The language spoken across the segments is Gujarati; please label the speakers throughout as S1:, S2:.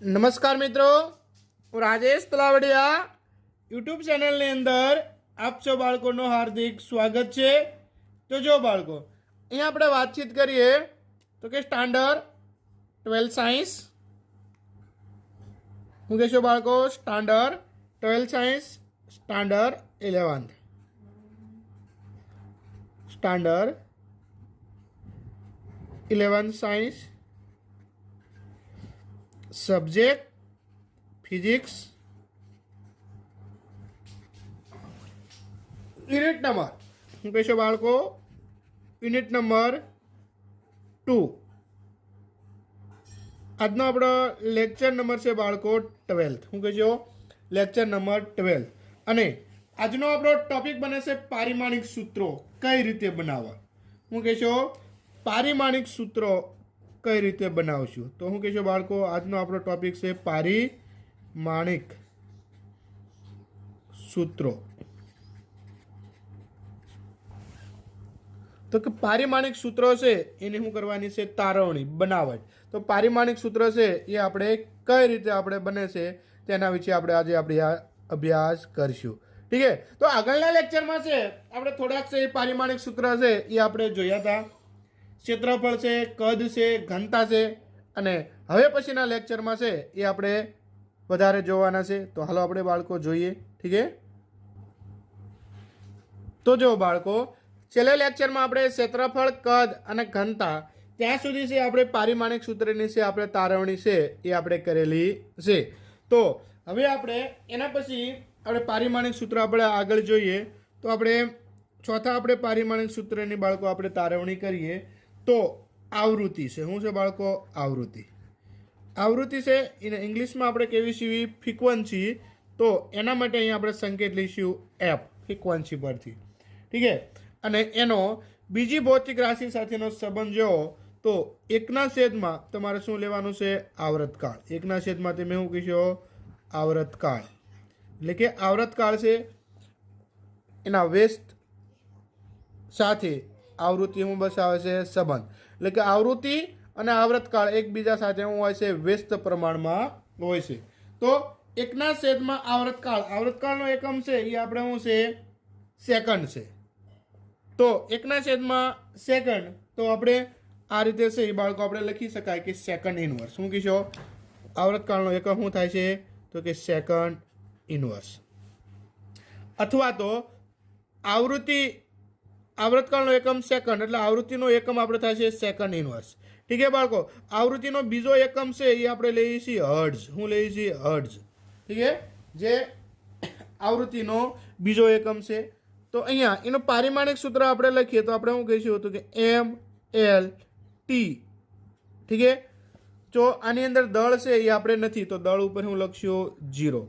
S1: નમસ્કાર મિત્રો, હું રાજેશ તલાવડિયા યુટ્યુબ ચેનલની અંદર આપ સૌ બાળકોનું હાર્દિક સ્વાગત છે। તો જો બાળકો, અહીંયા આપણે વાતચીત કરીએ તો કે સ્ટાન્ડર્ડ 12 સાયન્સ, શું કહેશો બાળકો? Standard 12 science, standard 11th, standard 11th science, subject physics, unit number શું કહેશો બાળકો? Unit number 2। આજનો આપણો લેક્ચર નંબર છે બાળકો 12th, શું કહેશો? Lecture number 12। અને આજનો આપણો ટોપિક બને છે પારિમાણિક સૂત્રો કઈ રીતે બનાવવા। શું કહેશો? પારિમાણિક સૂત્રો કઈ રીતે બનાવશું? તો શું કહેશો બાળકો? આજનો આપણો ટોપિક છે પારિમાણિક સૂત્રો। તો કે પારિમાણિક સૂત્રો છે એની શું કરવાની છે? તારવણી, બનાવટ। તો પારિમાણિક સૂત્ર છે એ આપણે કઈ રીતે આપણે બને છે તેના વિશે આપણે આજે અભ્યાસ કરશું। ઠીક છે? તો આગળના લેક્ચરમાં છે આપણે થોડાક છે એ પારિમાણિક સૂત્ર છે એ આપણે જોયા હતા। ક્ષેત્રફળ છે, કદ છે, ઘનતા છે, અને હવે પછીના લેક્ચરમાં છે એ આપણે વધારે જોવાના છે। તો હાલો આપણે બાળકો જોઈએ। ઠીક છે? તો જો બાળકો, છેલ્લા લેક્ચરમાં આપણે ક્ષેત્રફળ, કદ અને ઘનતા ત્યાં સુધી છે આપણે પારિમાણિક સૂત્રની છે આપણે તારવણી છે એ આપણે કરેલી છે। તો હવે આપણે એના પછી આપણે પારિમાણિક સૂત્ર આપણે આગળ જોઈએ। તો આપણે ચોથા આપણે પારિમાણિક સૂત્રની બાળકો આપણે તારવણી કરીએ તો આવૃત્તિ છે। શું છે બાળકો? આવૃત્તિ। આવૃત્તિ છે એને ઇંગ્લિશમાં આપણે કહેવીશું ફ્રીક્વન્સી। તો એના માટે અહીંયા આપણે સંકેત લઈશું એફ, ફ્રીક્વન્સી પરથી। ઠીક છે? અને એનો બીજી ભૌતિક રાશિ સાથેનો સંબંધ જો તો એકના છેદમાં તમારે શું લેવાનું છે? આવૃતકાળ। એકના છેદમાં તમે શું કહેશો? આવૃતકાળ। એટલે કે આવૃતકાળ છે એના વ્યસ્ત સાથે આવૃત્તિ શું બસાવે છે? સંબંધ। એટલે કે આવૃત્તિ અને આવૃતકાળ એકબીજા સાથે શું હોય છે? વ્યસ્ત પ્રમાણમાં હોય છે। તો એકના છેદમાં આવૃતકાળ, આવૃતકાળનો એકમ છે એ આપણે શું છે? સેકન્ડ છે। તો એકના છેદમાં સેકન્ડ, તો આપણે આ રીતે છે એ બાળકો આપણે લખી શકાય કે સેકન્ડ ઇનવર્સ। શું કહીશો? આવૃતકાળનો એકમ શું થાય છે? તો કે સેકન્ડ ઇનવર્સ। અથવા તો આવૃતકાળનો એકમ સેકન્ડ, એટલે આવૃત્તિનો એકમ આપણે થાય છે સેકન્ડ ઇનવર્સ। ઠીક છે બાળકો? આવૃત્તિનો બીજો એકમ છે એ આપણે લઈએ છીએ હર્ટ્ઝ। શું લઈએ છીએ? હર્ટ્ઝ। ઠીક છે? જે આવૃત્તિનો બીજો એકમ છે। તો અહીંયા એનું પારિમાણિક સૂત્ર આપણે લખીએ તો આપણે શું કહીશું? તો કે MLT। ઠીક છે? જો આની અંદર દળ છે એ આપણે નથી તો દળ ઉપર હું લખશું 0।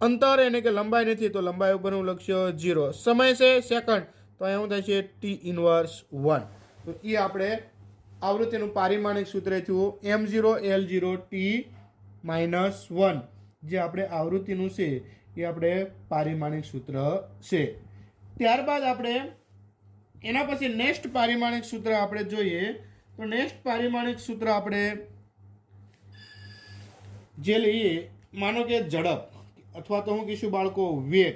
S1: અંતર એને કે લંબાઈ નથી તો લંબાઈ ઉપર હું લખશું 0। સમય છે સેકન્ડ, તો અહીંયા શું થાય છે? T inverse 1। તો એ આપણે આવૃત્તિનું પારિમાણિક સૂત્ર થયું M0L0T-1, જે આપણે આવૃત્તિનું છે એ આપણે પારિમાણિક સૂત્ર છે। ત્યારબાદ આપણે એના પછી નેક્સ્ટ પારિમાણિક સૂત્ર આપણે જોઈએ તો નેક્સ્ટ પારિમાણિક સૂત્ર આપણે જે લઈએ, માનો કે ઝડપ અથવા તો હું કહીશું બાળકો વેગ।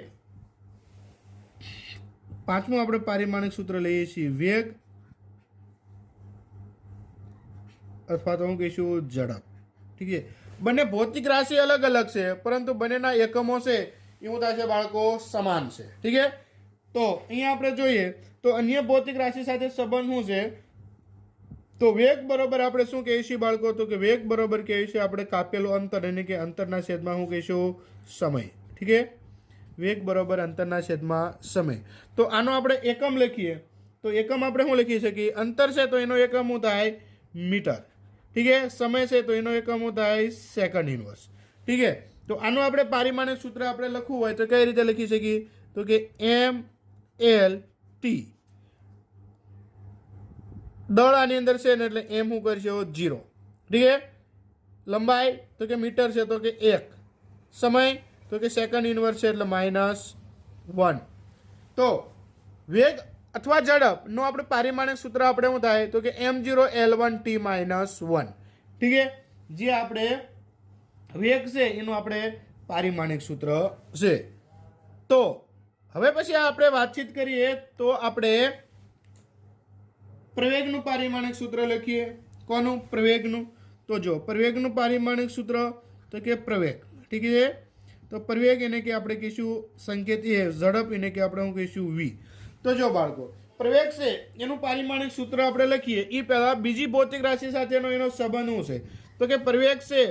S1: પાંચમું આપણે પારિમાણિક સૂત્ર લઈએ છીએ વેગ અથવા તો હું કહીશું ઝડપ। ઠીક છે? બંને ભૌતિક રાશિ અલગ અલગ છે પરંતુ બંનેના એકમો છે એવું થાય છે બાળકો સમાન છે। ઠીક છે? તો અહીંયા આપણે જોઈએ તો અન્ય ભૌતિક રાશિ સાથે સંબંધ શું છે? તો વેગ બરોબર આપણે શું કહીશું બાળકો? તો કે વેગ બરોબર કહીશું આપણે કાપેલું અંતર, એટલે કે અંતરના છેદમાં શું કહીશું? સમય। ઠીક છે? વેગ બરોબર અંતરના છેદમાં સમય। તો આનો આપણે એકમ લખીએ તો એકમ આપણે શું લખી શકીએ? અંતર છે તો એનો એકમ શું થાય? મીટર। ઠીક છે? સમય છે તો એનો એકમ શું થાય? Second inverse. ઠીક છે? તો આનું આપણે પારિમાણિક સૂત્ર આપણે લખવું હોય તો કઈ રીતે લખી શકીએ? તો કે MLT। દળ આની અંદર છે ને એટલે એમ શું કરશો? 0। ઠીક છે? લંબાઈ તો કે મીટર છે તો કે 1। સમય તો કે સેકન્ડ ઇનવર્સ છે એટલે -1। તો વેગ અથવા ઝડપનો આપણે પારિમાણિક સૂત્ર આપણે શું થાય? તો કે M0L1T-1। ઠીક છે? જે આપણે વેગ છે એનું આપણે પારિમાણિક સૂત્ર છે. તો હવે પછી આપણે વાતચીત કરીએ તો આપણે પ્રવેગનું પારિમાણિક સૂત્ર લખીએ. કોનું? પ્રવેગનું. તો જો પ્રવેગનું પારિમાણિક સૂત્ર તો કે પ્રવેગ, ઠીક છે. તો પ્રવેગ એને કે આપણે કહીશું સંકેત એ, ઝડપ એને કે આપણે શું કહીશું વી. તો જો બાળકો પ્રવેગ છે એનું પારિમાણિક સૂત્ર આપણે લખીએ એ પહેલાં બીજી ભૌતિક રાશિ સાથેનો એનો સંબંધ શું છે? તો કે પ્રવેગ છે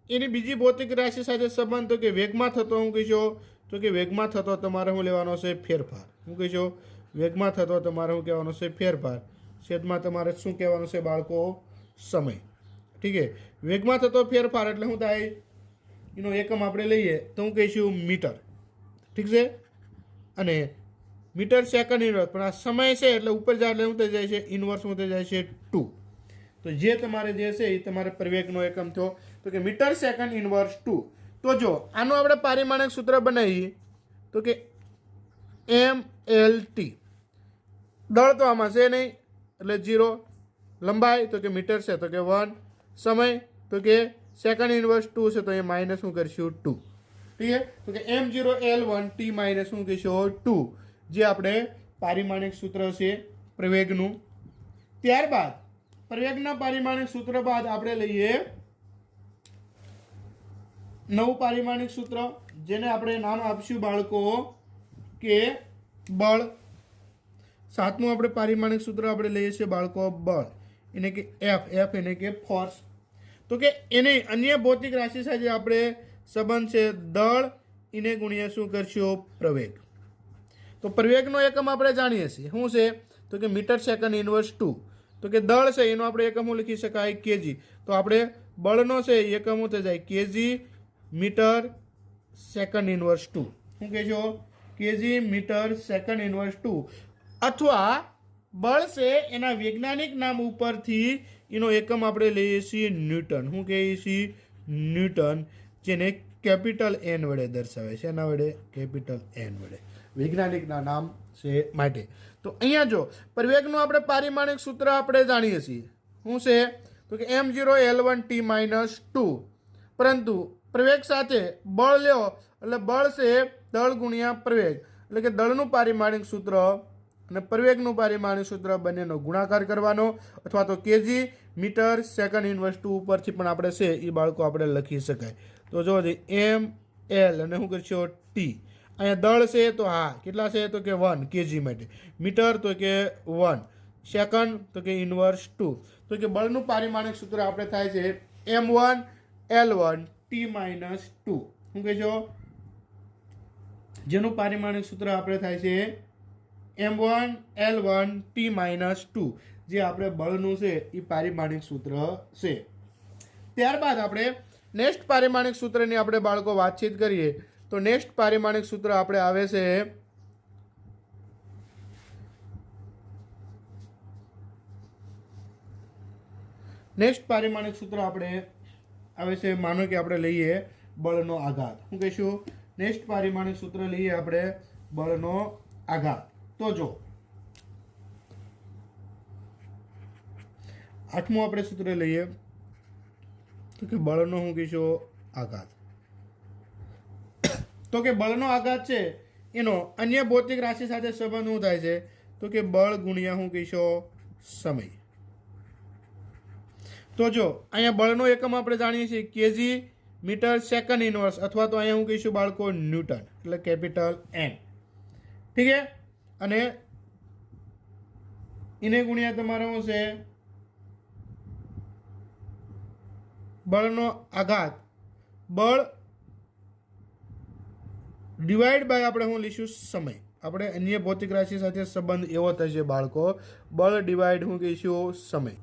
S1: એની બીજી ભૌતિક રાશિ સાથે સંબંધ તો કે વેગમાં થતો શું કહીશો? તો કે વેગમાં થતો તમારે શું લેવાનો છે? ફેરફાર. શું કહીશો? વેગમાં થતો તમારે શું કહેવાનો છે? ફેરફાર. છેદમાં તમારે શું કહેવાનું છે બાળકો? સમય. ઠીક છે. વેગમાં થતો ફેરફાર એટલે શું થાય? એનો એકમ આપણે લઈએ તો હું કહીશું મીટર. ઠીક છે. અને મીટર સેકન્ડ ઇનવર્સ, પણ આ સમય છે એટલે ઉપર જાય એટલે શું થઈ જાય છે? ઇનવર્સ શું થઈ જાય છે? 2. તો જે તમારે જે છે એ તમારે પ્રવેગનો એકમ થયો તો કે મીટર સેકન્ડ ઇનવર્સ 2. તો જો આનું આપણે પારિમાણિક સૂત્ર બનાવીએ તો કે MLT. દળ તો આમાં છે નહીં એટલે 0. લંબાઈ તો કે મીટર છે તો કે 1. સમય તો કે સેકન્ડ ઇનવર્સ 2 છે તો એ માઇનસ શું કરીશું? 2. ઠીક છે. તો કે M0L1T માઇનસ શું કહીશું? 2. જે આપણે પારિમાણિક સૂત્ર છે પ્રવેગનું. ત્યારબાદ પ્રવેગના પારિમાણિક સૂત્ર બાદ આપણે લઈએ નવું પારિમાણિક સૂત્ર, જેને આપણે નામ આપશું બાળકો કે બળ. સાતમું આપણે પારિમાણિક સૂત્ર આપણે લઈએ છીએ બાળકો બળ, એને કે F એને કે ફોર્સ. તો કે એને અન્ય ભૌતિક રાશિ સાથે આપણે સંબંધ છે દળ, એને ગુણ્યા શું કરશો? પ્રવેગ. તો પ્રવેગનો એકમ આપણે જાણીએ છીએ શું છે? તો કે મીટર સેકન્ડ ઇનવર્સ 2. તો કે દળ છે એનો આપણે એકમ લખી શકાય કેજી. તો આપણે બળનો છે એકમ થઈ જાય કેજી મીટર સેકન્ડ ઇનવર્સ 2. શું કહેશો? Kg metre second inverse 2. અથવા બળ છે એના વૈજ્ઞાનિક નામ ઉપરથી એનો એકમ આપણે લઈએ છીએ ન્યૂટન. શું કહીએ છીએ? ન્યૂટન, જેને કેપિટલ N વડે દર્શાવે છે. એના વડે? કેપિટલ N વડે, વૈજ્ઞાનિકના નામ છે માટે. તો અહીંયા જો પ્રવેગનું આપણે પારિમાણિક સૂત્ર આપણે જાણીએ છીએ શું છે? તો કે M0L1T - 2. પરંતુ પ્રવેગ સાથે બળ લ્યો એટલે બળ છે દળ ગુણ્યા પ્રવેગ, એટલે કે દળનું પારિમાણિક સૂત્ર અને પ્રવેગનું પારિમાણિક સૂત્ર બંનેનો ગુણાકાર કરવાનો, અથવા તો કેજી મીટર સેકન્ડ ઇનવર્સ 2 ઉપરથી પણ આપણે છે એ બાળકો આપણે લખી શકાય. તો જો ML અને શું કરશો? T. અહીંયા દળ છે તો હા કેટલા છે? તો કે 1 કેજી માટે. મીટર તો કે 1. સેકન્ડ તો કે ઇનવર્સ 2. તો કે બળનું પારિમાણિક સૂત્ર આપણે થાય છે M1L1T - 2. શું કહેશો? જેનું પારિમાણિક સૂત્ર આપણે થાય છે M1L1T - 2. જે આપણે બળનું છે એ પારિમાણિક સૂત્ર છે. ત્યારબાદ આપણે નેક્સ્ટ પારિમાણિક સૂત્રની આપણે બાળકો વાતચીત કરીએ તો નેક્સ્ટ પારિમાણિક સૂત્ર આપણે આવે છે માનો કે આપણે લઈએ બળનો આઘાત. શું કહીશું? નેક્સ્ટ પારિમાણિક સૂત્ર લઈએ આપણે બળનો આઘાત. તો જો આઠમું આપણે સૂત્ર લઈએ તો કે બળનો શું કહીશું? આઘાત. તો કે બળનો આઘાત છે એનો અન્ય ભૌતિક રાશિ સાથે સંબંધ શું થાય છે? તો કે બળ ગુણ્યા શું કહીશો? સમય. તો જો અહીંયા બળનો એકમ આપણે જાણીએ છીએ કેજી મીટર સેકન્ડ ઇનવર્સ, અથવા તો અહીંયા શું કહીશું બાળકો? ન્યૂટન, એટલે કેપિટલ N. ઠીક છે. અને એને ગુણ્યા તમારે શું છે? બળનો આઘાત. બળ ડિવાઈડ બાય આપણે શું લઈશું? સમય. આપણે અન્ય ભૌતિક રાશિ સાથે સંબંધ એવો થશે બાળકો, બળ ડિવાઈડ શું કહીશું? સમય.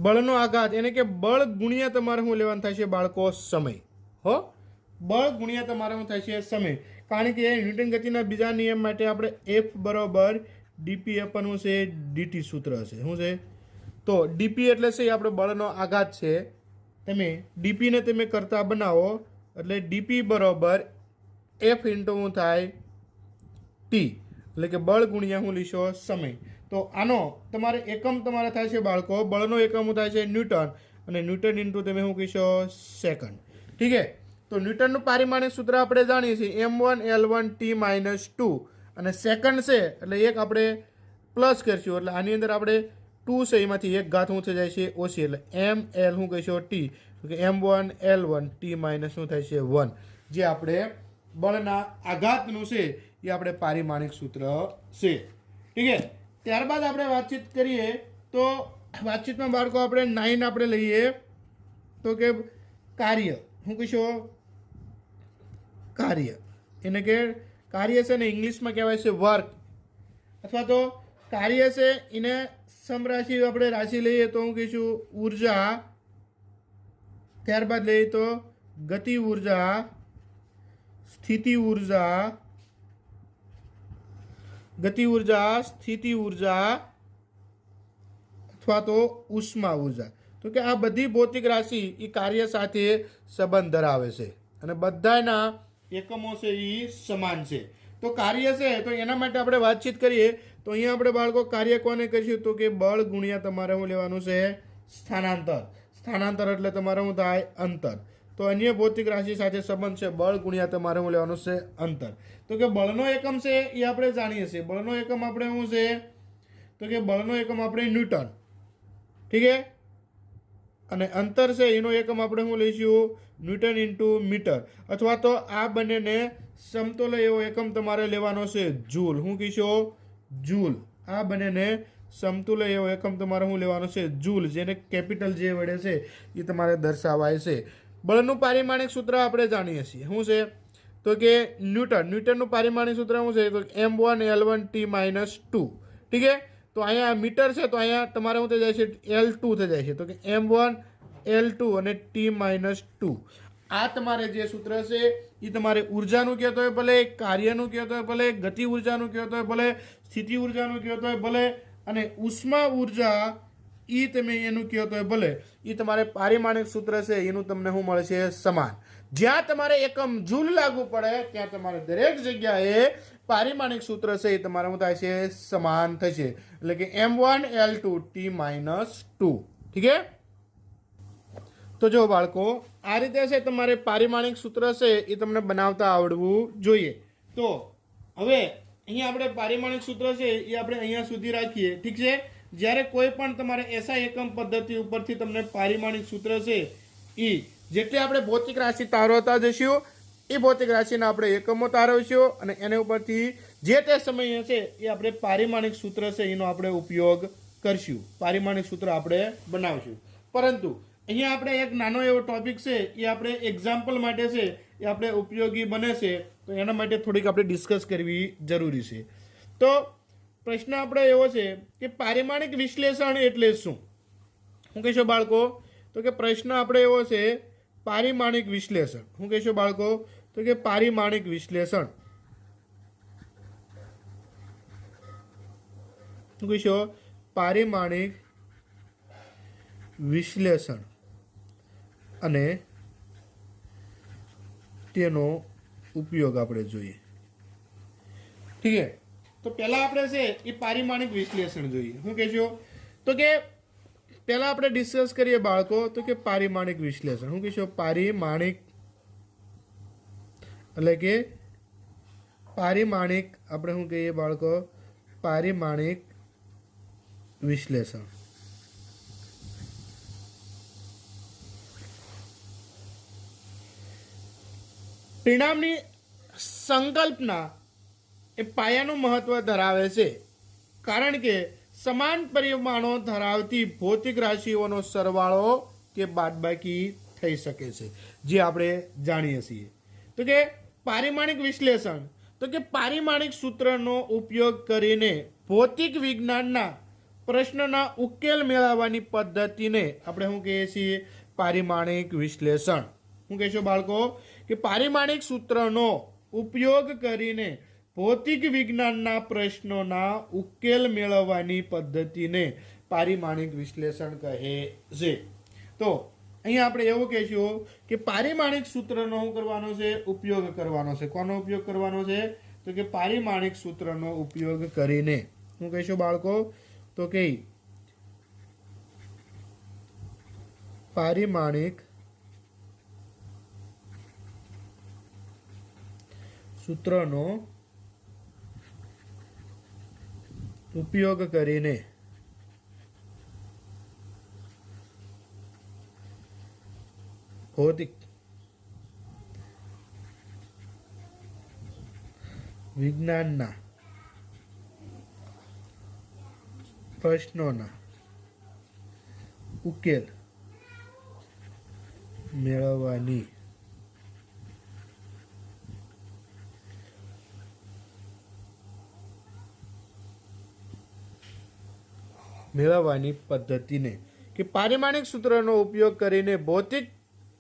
S1: બળનો આઘાત એને કે બળ ગુણ્યા તમારે શું લેવાનું થાય છે બાળકો? સમય. હો, બળ ગુણ્યા તમારે શું થાય છે? સમય. કારણ કે ન્યૂટન ગતિના બીજા નિયમ માટે આપણે F બરાબર ડીપી અપન છે ડીટી સૂત્ર હશે. શું છે? તો ડીપી એટલે છે આપણે બળનો આઘાત છે. તમે ડીપીને તમે કરતા બનાવો એટલે ડીપી બરાબર F ઇન્ટુ શું થાય? ટી, એટલે કે બળ ગુણ્યા શું લીશો? સમય. તો આનો તમારે એકમ તમારે થાય છે બાળકો, બળનો એકમ થાય છે ન્યૂટન અને ન્યૂટન ઇન્ટુ તમે શું કહીશો સેકન્ડ. ઠીક છે. તો ન્યૂટનનું પારિમાણિક સૂત્ર આપણે જાણીએ છીએ m1L1T-2 અને સેકન્ડ છે એટલે એક આપણે પ્લસ કરશું એટલે આની અંદર આપણે 2 છે એમાંથી એક ઘાત શું થઈ જાય છે ઓછી એટલે ml શું કહીશું ટી તો કે m1L1T- શું થાય છે 1 જે આપણે બળના આઘાતનું છે એ આપણે પારિમાણિક સૂત્ર છે. ઠીક છે. ત્યારબાદ આપણે વાતચીત કરીએ તો વાતચીતમાં બાળકો આપણે 9 આપણે લઈએ તો કે કાર્ય શું કહીશું કાર્ય એને કે કાર્ય છે ને ઇંગ્લિશમાં કહેવાય છે વર્ક અથવા તો કાર્ય છે એને સમરાશિ આપણે રાશિ લઈએ તો હું કહીશું ઉર્જા, ત્યારબાદ લઈએ તો ગતિ ઉર્જા, સ્થિતિ ઉર્જા, સ્થિતિ ઉર્જા અથવા તો ઉષ્મા ઉર્જા. તો કે આ બધી ભૌતિક રાશિ એ કાર્ય સાથે સંબંધ ધરાવે છે અને બધાના એકમો છે એ સમાન છે. તો કાર્ય છે તો એના માટે આપણે વાતચીત કરીએ તો અહીંયા આપણે બાળકો કાર્ય કોને કરીશું તો કે બળ ગુણ્યા તમારે શું લેવાનું છે સ્થાનાંતર. સ્થાનાંતર એટલે તમારે શું થાય અંતર. તો અન્ય ભૌતિક રાશિ સાથે સંબંધ છે બળ ગુણ્યા તમારે શું લેવાનું છે અંતર. તો કે બળનો એકમ છે એ આપણે જાણીએ છીએ. બળનો એકમ આપણે શું છે તો કે બળનો એકમ આપણે ન્યૂટન. ઠીક છે. અને અંતર છે એનો એકમ આપણે શું લઈશું ન્યૂટન ઇન્ટુ મીટર અથવા તો આ બંનેને સમતોલ એવો એકમ તમારે લેવાનો છે જૂલ. શું કહીશો જૂલ. આ બંનેને સમતુલ્ય એવો એકમ તમારે શું લેવાનો છે જૂલ જેને કેપિટલ જે વડે છે એ તમારે દર્શાવાય છે. બળનું પારિમાણિક સૂત્ર આપણે જાણીએ છીએ શું છે તો કે ન્યૂટનનું પારિમાણિક સૂત્ર શું છે તો m1L1T-2. ઠીક છે. તો અહીંયા મીટર છે તો અહીંયા તમારે શું થઈ જાય છે L2 થઈ જાય છે તો કે m1L2 અને T-2. આ તમારે જે સૂત્ર છે એ તમારે ઉર્જાનું કહેતો હોય ભલે, કાર્યનું કહેતો હોય ભલે, ગતિ ઉર્જાનું કહેતો હોય ભલે, સ્થિતિ ઉર્જાનું કહેતો હોય ભલે અને ઉષ્મા ઉર્જા એ તમે એનું કહેતો હોય ભલે, એ તમારે પારિમાણિક સૂત્ર છે એનું તમને શું મળે છે સમાન. જ્યાં તમારે એકમ જૂલ લાગુ પડે ત્યાં તમારે દરેક જગ્યાએ પારિમાણિક સૂત્ર છે એ તમારે શું થાય છે સમાન થશે એટલે કે m1L2T-2. ઠીક છે. તો જો બાળકો આ રીતે છે તમારે પારિમાણિક સૂત્ર છે એ તમને બનાવતા આવડવું જોઈએ. તો હવે અહીંયા આપણે પારિમાણિક સૂત્ર છે એ આપણે અહીંયા સુધી રાખીએ. ઠીક છે. જ્યારે કોઈ પણ તમારે એસઆઈ એકમ પદ્ધતિ ઉપરથી તમને પારિમાણિક સૂત્ર છે એ જેટલી આપણે ભૌતિક રાશિ તારવતા જઈશું એ ભૌતિક રાશિના આપણે એકમો તારવીશું અને એને ઉપરથી જે તે સમય હશે એ આપણે પારિમાણિક સૂત્ર છે એનો આપણે ઉપયોગ કરશું. પારિમાણિક સૂત્ર આપણે બનાવશું. પરંતુ અહીંયા આપણે એક નાનો એવો ટોપિક છે એ આપણે એક્ઝામ્પલ માટે છે એ આપણે ઉપયોગી બને છે તો એના માટે થોડીક આપણે ડિસ્કસ કરવી જરૂરી છે. તો પ્રશ્ન આપણે એવો છે કે પારિમાણિક વિશ્લેષણ એટલે શું? શું કહેશો બાળકો તો કે પ્રશ્ન આપણે એવો છે પારિમાણિક વિશ્લેષણ. શું કહેશો બાળકો તો કે પારિમાણિક વિશ્લેષણ. શું કહેશો પારિમાણિક વિશ્લેષણ અને તેનો ઉપયોગ આપણે જોઈએ. ઠીક છે. તો પહેલા આપણે છે એ પારિમાણિક વિશ્લેષણ જોઈએ. શું કહેશો તો કે પહેલા આપણે ડિસ્કસ કરીએ બાળકો તો કે પારિમાણિક વિશ્લેષણ. શું કહેશો પારિમાણિક એટલે કે પારિમાણિક આપણે શું કહીએ બાળકો પારિમાણિક વિશ્લેષણ. પરિણામની સંકલ્પના એ પાયાનું મહત્વ ધરાવે છે કારણ કે સમાન પરિમાણો ધરાવતી ભૌતિક રાશિઓનો સરવાળો કે બાદબાકી થઈ શકે છે જે આપણે જાણીએ છીએ. તો કે પારિમાણિક વિશ્લેષણ તો કે પારિમાણિક સૂત્રનો ઉપયોગ કરીને ભૌતિક વિજ્ઞાનના પ્રશ્નના ઉકેલ મેળવવાની પદ્ધતિને આપણે શું કહીએ છીએ પારિમાણિક વિશ્લેષણ. શું કહેશો બાળકો કે પારિમાણિક સૂત્રનો ઉપયોગ કરીને ભૌતિક વિજ્ઞાનના પ્રશ્નોના ઉકેલ મેળવવાની પદ્ધતિને પારિમાણિક વિશ્લેષણ કહે છે. તો અહીંયા આપણે એવું કહીશું કે પારિમાણિક સૂત્રનો શું કરવાનો છે ઉપયોગ કરવાનો છે. કોનો ઉપયોગ કરવાનો છે તો કે પારિમાણિક સૂત્રનો ઉપયોગ કરીને. શું કહીશું બાળકો તો કે પારિમાણિક સૂત્રનો ઉપયોગ કરીને ભૌતિક વિજ્ઞાનના પ્રશ્નોના ઉકેલ મેળવવાની પદ્ધતિને કે પારિમાણિક સૂત્રનો ઉપયોગ કરીને ભૌતિક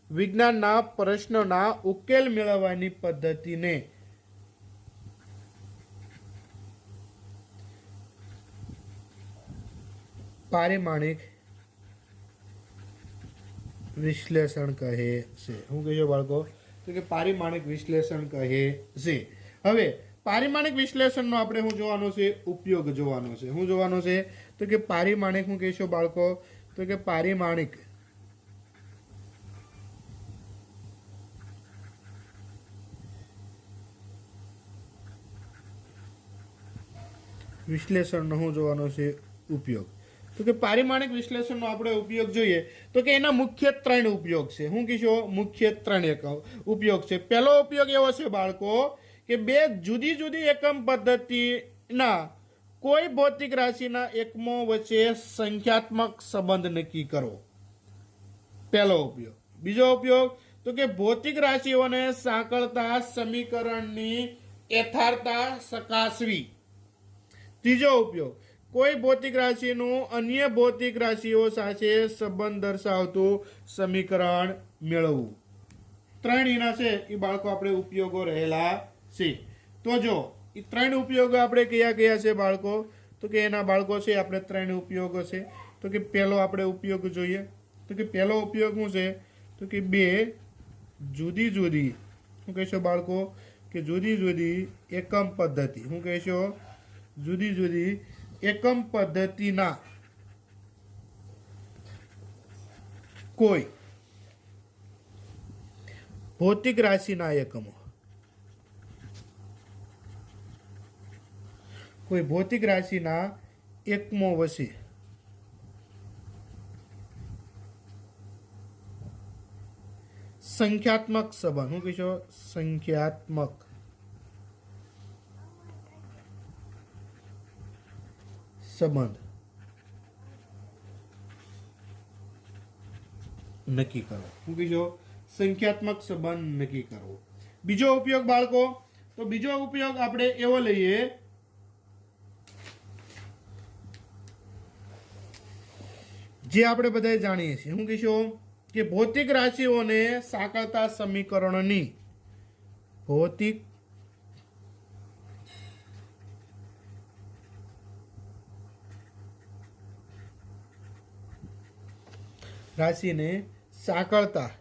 S1: વિજ્ઞાનના પ્રશ્નોના ઉકેલ મેળવવાની પદ્ધતિને પારિમાણિક વિશ્લેષણ કહે છે. શું કહેજો બાળકો? તો કે પારિમાણિક વિશ્લેષણ કહે છે. હવે પારિમાણિક વિશ્લેષણનો આપણે શું જોવાનો છે? ઉપયોગ જોવાનો છે. શું જોવાનો છે? તો કે પારિમાણિક શું કહેશો બાળકો? તો કે પારિમાણિક વિશ્લેષણનો શું જોવાનો છે? ઉપયોગ. તો કે પારિમાણિક વિશ્લેષણનો આપણે ઉપયોગ જોઈએ તો કે એના મુખ્ય 3 ઉપયોગ છે. શું કહીશો? મુખ્ય 3 ઉપયોગ છે. પહેલો ઉપયોગ એવો છે બાળકો કે બે જુદી જુદી એકમ પદ્ધતિના કોઈ ભૌતિક રાશિના એકમો વચ્ચે સંખ્યાત્મક સંબંધ નક્કી કરવો. પહેલો ઉપયોગ. બીજો ઉપયોગ તો કે ભૌતિક રાશિઓને સાંકળતા સમીકરણની યથાર્થતા ચકાસવી. ત્રીજો ઉપયોગ કોઈ ભૌતિક રાશિનું અન્ય ભૌતિક રાશિઓ સાથે સંબંધ દર્શાવતું સમીકરણ મેળવવું. 3 એના છે એ બાળકો આપણે ઉપયોગો રહેલા છે. તો જો એ 3 ઉપયોગો આપણે કયા કયા છે બાળકો? તો કે એના બાળકો છે આપણે 3 ઉપયોગો છે. તો કે પહેલો આપણે ઉપયોગ જોઈએ તો કે પહેલો ઉપયોગ શું છે? તો કે બે જુદી જુદી શું કહેશો બાળકો? કે જુદી જુદી એકમ પદ્ધતિ. શું કહેશો? જુદી જુદી એકમ પદ્ધતિના કોઈ ભૌતિક રાશિના એકમો વચ્ચે સંખ્યાત્મક સંબંધ. શું કહીશો? સંખ્યાત્મક સંબંધ નક્કી કરવો. શું કીધો? સંખ્યાત્મક સંબંધ નક્કી કરવો. બીજો ઉપયોગ બાળકો, તો બીજો ઉપયોગ આપણે એવો લઈએ જે આપણે બધા જાણીએ છીએ. શું કહીશું? કે ભૌતિક રાશિઓને સાંકળતા સમીકરણોની ભૌતિક રાશિને સાંકળતા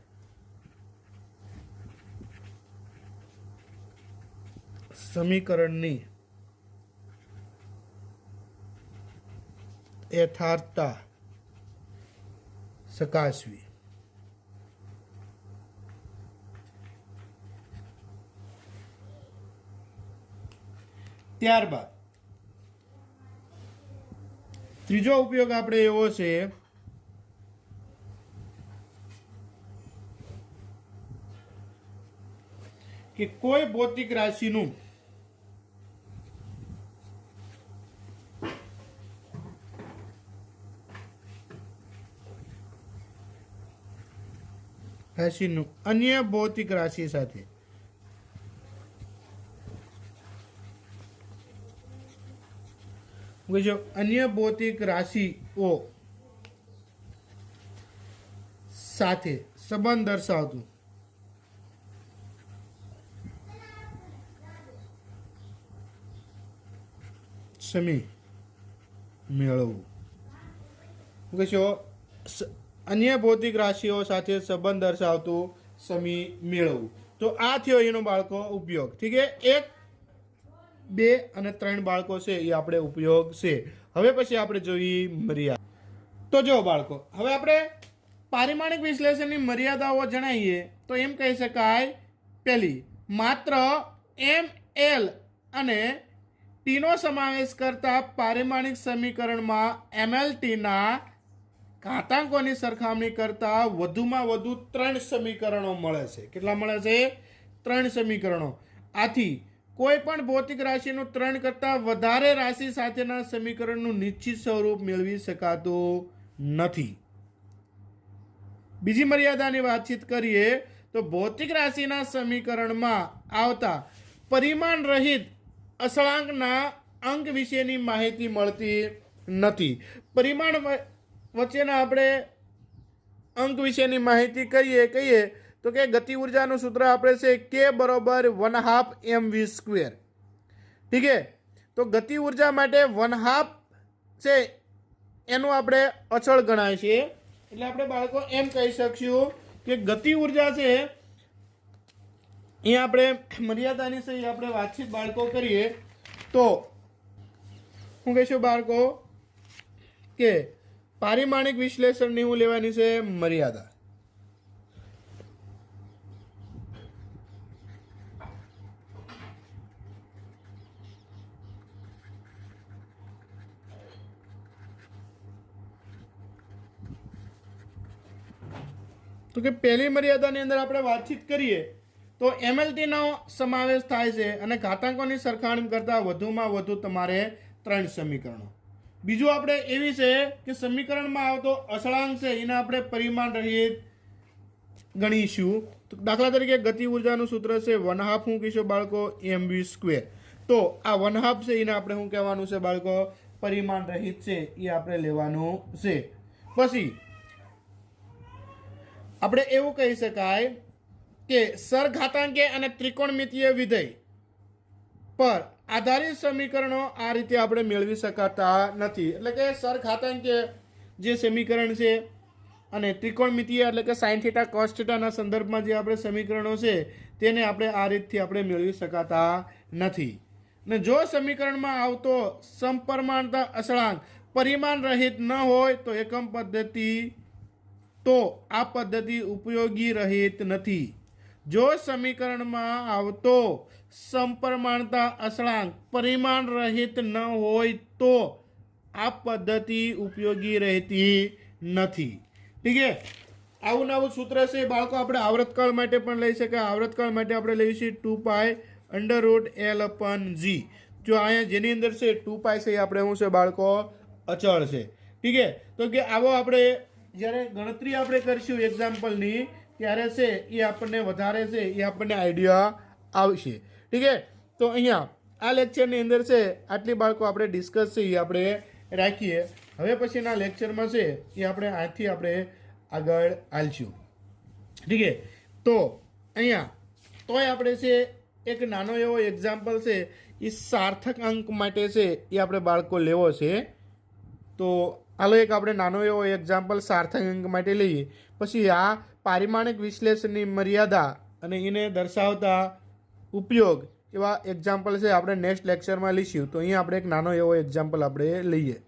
S1: સમીકરણની યથાર્થતા ચકાસવી. ત્યારબાદ ત્રીજો ઉપયોગ આપણે એવો છે કે કોઈ ભૌતિક રાશિનું અન્ય ભૌતિક રાશિ સાથે અન્ય ભૌતિક રાશિઓ સાથે સંબંધ દર્શાવતું સમી મેળવવું. અન્ય ભૌતિક રાશિઓ સાથે સંબંધ દર્શાવતું સમી મેળવવું. તો આ થયો એનો બાળકો ઉપયોગ. ઠીક છે? 1, 2 અને 3 બાળકો છે એ આપણે ઉપયોગ છે. હવે પછી આપણે જોઈએ મર્યાદા. તો જો બાળકો, હવે આપણે પારિમાણિક વિશ્લેષણની મર્યાદાઓ જણાવીએ તો એમ કહી શકાય, પહેલી, માત્ર એમ એલ અને ટીનો સમાવેશ કરતા પારિમાણિક સમીકરણમાં એમએલટીના ઘાતાંકોની સરખામણી કરતા વધુમાં વધુ 3 સમીકરણો મળે છે. કેટલા મળે છે? 3 સમીકરણો. આથી કોઈ પણ ભૌતિક રાશિનું 3 કરતાં વધારે રાશિ સાથેના સમીકરણનું નિશ્ચિત સ્વરૂપ મેળવી શકાતું નથી. બીજી મર્યાદાની વાતચીત કરીએ તો ભૌતિક રાશિના સમીકરણમાં આવતા પરિમાણ રહિત અસળાંકના અંક વિશેની માહિતી મળતી નથી. પરિમાણ વચ્ચેના આપણે અંક વિશેની માહિતી કહીએ તો કે ગતિ ઉર્જાનું સૂત્ર આપણે છે કે બરોબર 1/2 mv². ઠીક છે, તો ગતિ ઉર્જા માટે 1/2 છે એનું આપણે અચળ ગણાય છે. એટલે આપણે બાળકો એમ કહી શકશું કે ગતિ ઉર્જા છે અહીંયા આપણે મર્યાદાની સહી આપણે વાતચીત બાળકો કરીએ તો હું કહીશું બાળકો કે પારિમાણિક વિશ્લેષણની હું લેવાની છે મર્યાદા. તો કે પહેલી મર્યાદાની અંદર આપણે વાતચીત કરીએ તો એમએલટીનો સમાવેશ થાય છે અને ઘાતાંકોની સરખામણી કરતાં વધુમાં વધુ તમારે 3 સમીકરણો. બીજું આપણે એવી છે કે સમીકરણમાં આવતો અસળાંક છે એને આપણે પરિમાણ રહિત ગણીશું. તો દાખલા તરીકે ગતિ ઉર્જાનું સૂત્ર છે 1/2 હું કહીશું બાળકો mv². તો આ 1/2 છે એને આપણે શું કહેવાનું છે બાળકો? પરિમાણ રહિત છે એ આપણે લેવાનું છે. પછી આપણે એવું કહી શકાય કે સરઘાતાંકીય અને ત્રિકોણમિતીય વિધેય પર આધારિત સમીકરણો આ રીતે આપણે મેળવી શકાતા નથી. એટલે કે સરઘાતાંકીય જે સમીકરણ છે અને ત્રિકોણમિતીય એટલે કે sin θ cos θ ના સંદર્ભમાં જે આપણે સમીકરણો છે તેને આપણે આ રીતથી આપણે મેળવી શકાતા નથી. અને જો સમીકરણમાં આવતો સમપરિમાણતા અસળાંક પરિમાણ રહિત ન હોય તો એકમ પદ્ધતિ તો આ પદ્ધતિ ઉપયોગી રહિત નથી. જો સમીકરણમાં આવતો સમપરિમાણતા અસળાંક પરિમાણ રહિત ન હોય તો આ પદ્ધતિ ઉપયોગી રહેતી નથી. ઠીક છે, આવું નવું સૂત્ર છે બાળકો આપણે આવૃતકાળ માટે પણ લઈ શકાય. આવૃતકાળ માટે આપણે લઈશું 2π√L/g. જો અહીંયા જેની અંદર છે 2π છે એ આપણે શું છે બાળકો? અચળ છે. ઠીક છે, તો કે આવો આપણે જ્યારે ગણતરી આપણે કરીશું એક્ઝામ્પલની ત્યારે છે એ આપણને વધારે છે એ આપણને આઈડિયા આવશે. ઠીક છે, તો અહીંયા આ લેક્ચરની અંદર છે આટલી બાળકો આપણે ડિસ્કસ છે એ આપણે રાખીએ. હવે પછીના લેક્ચરમાં છે એ આપણે આથી આપણે આગળ હાલશું. ઠીક છે, તો અહીંયા તોય આપણે છે એક નાનો એવો એક્ઝામ્પલ છે એ સાર્થક અંક માટે છે એ આપણે બાળકો લેવો છે. તો હાલો એક આપણે નાનો એવો એક્ઝામ્પલ સાર્થક અંક માટે લઈએ. પછી આ પારિમાણિક વિશ્લેષણની મર્યાદા અને એને દર્શાવતા ઉપયોગ એવા એક્ઝામ્પલ છે આપણે નેક્સ્ટ લેક્ચરમાં લઈશું. તો અહીંયા આપણે એક નાનો એવો એક્ઝામ્પલ આપણે લઈએ.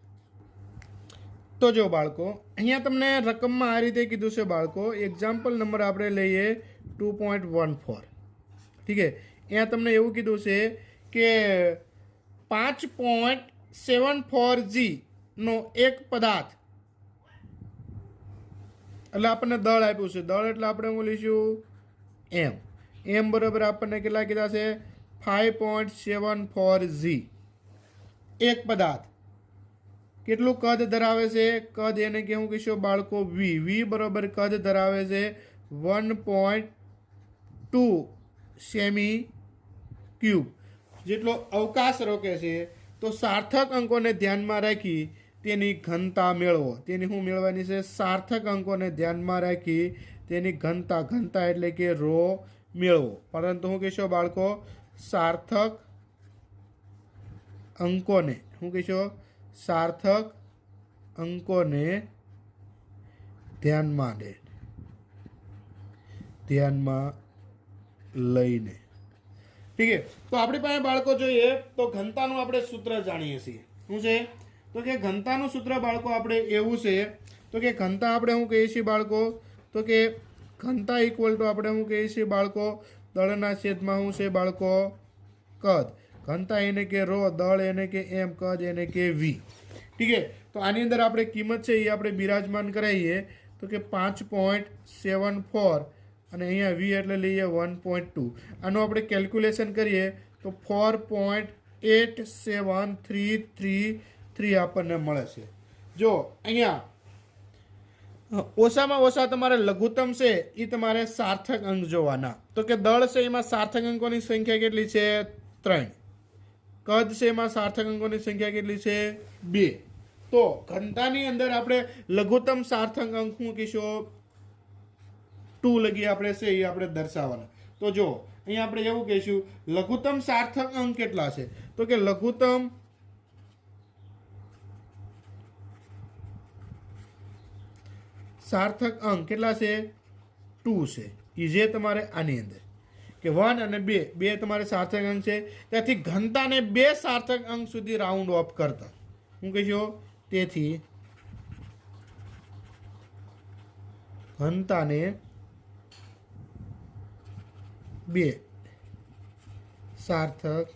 S1: તો જો બાળકો અહીંયા તમને રકમમાં આ રીતે કીધું છે બાળકો. એક્ઝામ્પલ નંબર આપણે લઈએ 2.14. ઠીક છે, અહીંયા તમને એવું કીધું છે કે 5.74g નો એક પદાર્થ એટલે આપણને દળ આપ્યું છે. દળ એટલે આપણે શું લઈશું? એમ બરાબર આપણને કેટલા કીધા છે? 5.74g. એક પદાર્થ કેટલું કદ ધરાવે છે? કદ એને કેવું કહીશું બાળકો? v બરાબર કદ ધરાવે છે 1.2 સેમી ક્યુબ જેટલો અવકાશ રોકે છે. તો સાર્થક અંકોને ધ્યાનમાં રાખી તેની ઘનતા મેળવો. તેની શું મેળવવાની છે? સાર્થક અંકોને ધ્યાનમાં રાખી તેની ઘનતા એટલે કે રો મેળવો. પરંતુ શું કહેશો બાળકો? સાર્થક અંકોને શું કહેશો? સાર્થક અંકોને ધ્યાનમાં લઈને. ઠીક છે, તો આપણી પાસે બાળકો જોઈએ તો ઘનતાનું આપણે સૂત્ર જાણીએ છીએ. શું છે? તો કે ઘનતાનું સૂત્ર બાળકો આપણે એવું છે. તો કે ઘનતા આપણે શું કહીએ છીએ બાળકો? તો કે ઘનતા ઇક્વલ ટુ આપણે શું કહીએ છીએ બાળકો? દળના છેદમાં શું છે બાળકો? કદ. ઘનતા એને કે રો, દળ એને કે એમ, કદ એને કે વી. ઠીક છે, તો આની અંદર આપણે કિંમત છે એ આપણે બિરાજમાન કરાવીએ તો કે 5.74 અને અહીંયા વી એટલે લઈએ 1.2. આનું આપણે કેલ્ક્યુલેશન કરીએ તો 4.87333 આપણને મળે છે. જો અહીંયા ઓછામાં ઓછા તમારે લઘુત્તમ છે એ તમારે સાર્થક અંક જોવાના. તો કે દળ છે એમાં સાર્થક અંકોની સંખ્યા કેટલી છે? 3. કદ છે એમાં સાર્થક અંકોની સંખ્યા કેટલી છે? 2. તો ઘનતાની અંદર આપણે લઘુત્તમ સાર્થક અંક મૂકીશું 2 લગી આપણે છે એ આપણે દર્શાવવાના. તો જો અહીંયા આપણે એવું કહીશું લઘુત્તમ સાર્થક અંક કેટલા છે? તો કે લઘુત્તમ સાર્થક અંક કેટલા છે? 2 છે. એ જે તમારે આની અંદર કે 1 અને 2 તમારે સાર્થક અંક છે. ત્યાંથી ઘનતાને 2 સાર્થક અંક સુધી રાઉન્ડ ઓફ કરતા હું કહીશું તેથી ઘનતાને 2 સાર્થક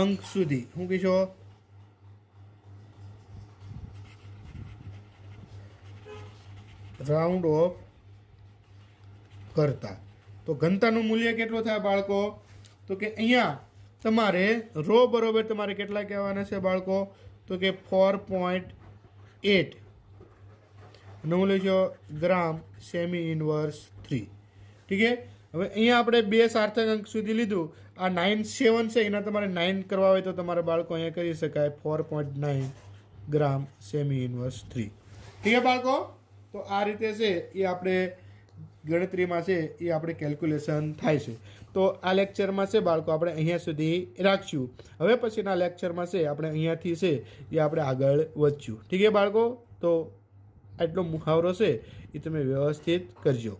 S1: અંક સુધી હું કહીશું રાઉન્ડ ઓફ કરતા. તો ઘનતાનું મૂલ્ય કેટલું થાય બાળકો? તો કે અહીંયા તમારે રો બરોબર તમારે કેટલા કહેવાના છે બાળકો? તો કે 4.8 નવું લઈશો ગ્રામ સેમી ઇનવર્સ 3. ઠીક છે, હવે અહીંયા આપણે 2 સાર્થક અંક સુધી લીધું. આ 9.7 છે એના તમારે 9 કરવા હોય તો તમારે બાળકો અહીંયા કરી શકાય 4.9 ગ્રામ સેમી ઇનવર્સ 3. ઠીક છે બાળકો, તો આ રીતે છે એ આપણે ગણતરીમાં છે એ આપણે કેલ્ક્યુલેશન થાય છે. તો આ લેક્ચરમાં છે બાળકો આપણે અહીંયા સુધી રાખશું. હવે પછીના લેક્ચરમાં છે આપણે અહીંયાથી છે એ આપણે આગળ વધશું. ઠીક છે બાળકો, તો આટલો મુહાવરો છે એ તમે વ્યવસ્થિત કરજો.